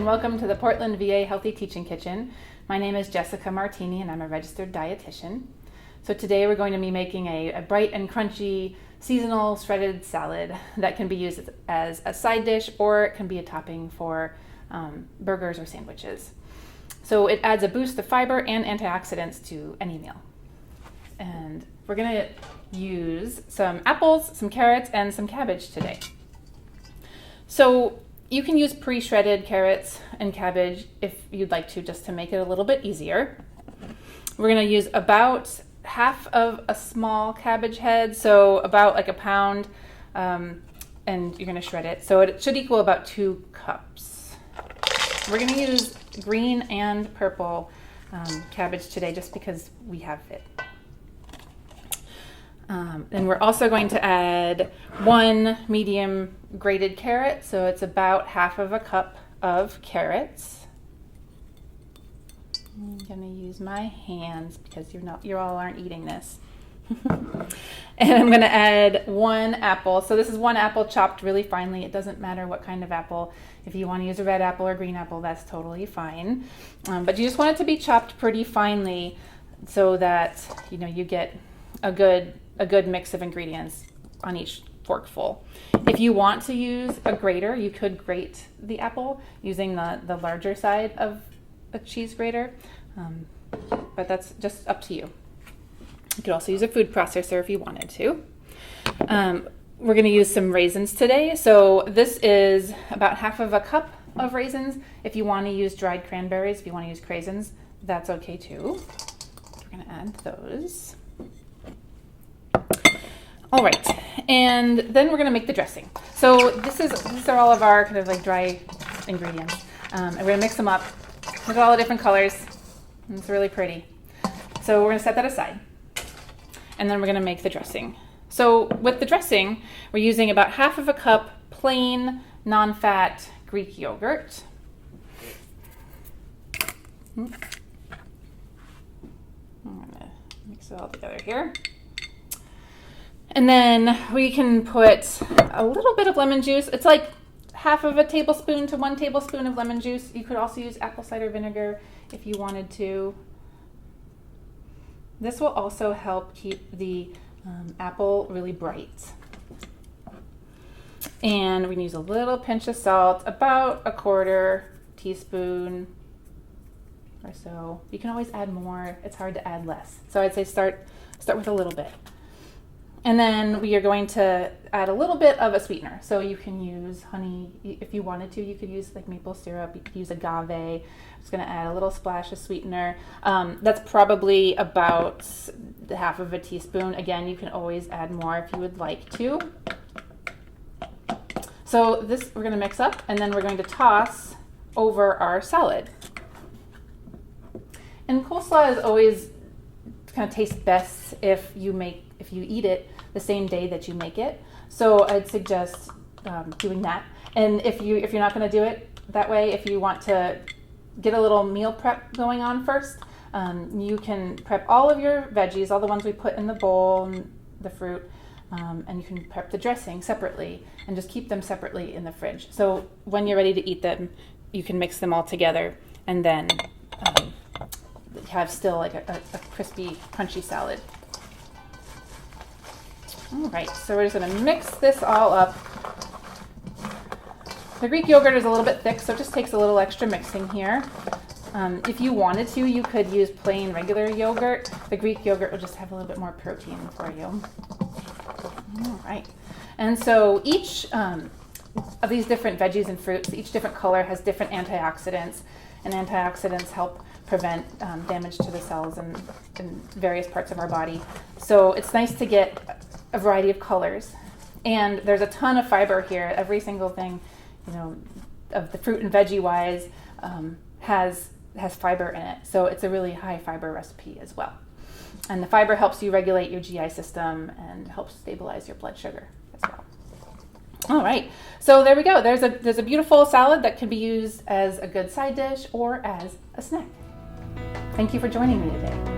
and welcome to the Portland VA Healthy Teaching Kitchen. My name is Jessica Martini and I'm a registered dietitian. So today we're going to be making a bright and crunchy seasonal shredded salad that can be used as a side dish, or it can be a topping for burgers or sandwiches. So it adds a boost of fiber and antioxidants to any meal. And we're going to use some apples, some carrots, and some cabbage today. So you can use pre-shredded carrots and cabbage if you'd like to, just to make it a little bit easier. We're going to use about half of a small cabbage head, so about like a pound, and you're going to shred it. So it should equal about 2 cups. We're going to use green and purple cabbage today just because we have it. And we're also going to add 1 medium grated carrot, so it's about half of a cup of carrots. I'm going to use my hands because you all aren't eating this. And I'm going to add 1 apple. So this is 1 apple chopped really finely. It doesn't matter what kind of apple. If you want to use a red apple or green apple, that's totally fine. But you just want it to be chopped pretty finely so that you get a good mix of ingredients on each forkful. If you want to use a grater, you could grate the apple using the larger side of a cheese grater, but that's just up to you. You could also use a food processor if you wanted to. We're going to use some raisins today. So this is about half of a cup of raisins. If you want to use dried cranberries, if you want to use craisins, that's okay too. We're going to add those. All right, and then we're going to make the dressing. So these are all of our kind of like dry ingredients, and we're going to mix them up. Look at all the different colors. It's really pretty. So we're going to set that aside, and then we're going to make the dressing. So with the dressing, we're using about half of a cup plain, non-fat Greek yogurt. I'm going to mix it all together here. And then we can put a little bit of lemon juice. It's like half of a tablespoon to 1 tablespoon of lemon juice. You could also use apple cider vinegar if you wanted to. This will also help keep the apple really bright. And we can use a little pinch of salt, about 1/4 teaspoon or so. You can always add more. It's hard to add less. So I'd say start with a little bit. And then we are going to add a little bit of a sweetener. So you can use honey if you wanted to. You could use like maple syrup. You could use agave. I'm just going to add a little splash of sweetener. That's probably about half of a teaspoon. Again, you can always add more if you would like to. So this we're going to mix up, and then we're going to toss over our salad. And coleslaw is always kind of tastes best if you eat it the same day that you make it. So I'd suggest doing that. And if you're not going to do it that way, if you want to get a little meal prep going on first, you can prep all of your veggies, all the ones we put in the bowl, and the fruit, and you can prep the dressing separately and just keep them separately in the fridge. So when you're ready to eat them, you can mix them all together and then have still like a crispy, crunchy salad. All right, so we're just going to mix this all up. The Greek yogurt is a little bit thick, so it just takes a little extra mixing here. If you wanted to, you could use plain regular yogurt. The Greek yogurt will just have a little bit more protein for you. All right, and so each of these different veggies and fruits, each different color has different antioxidants, and antioxidants help prevent damage to the cells in various parts of our body. So it's nice to get a variety of colors, and there's a ton of fiber here. Every single thing, of the fruit and veggie wise, has fiber in it. So it's a really high fiber recipe as well. And the fiber helps you regulate your GI system and helps stabilize your blood sugar as well. All right, so there we go. There's a beautiful salad that can be used as a good side dish or as a snack. Thank you for joining me today.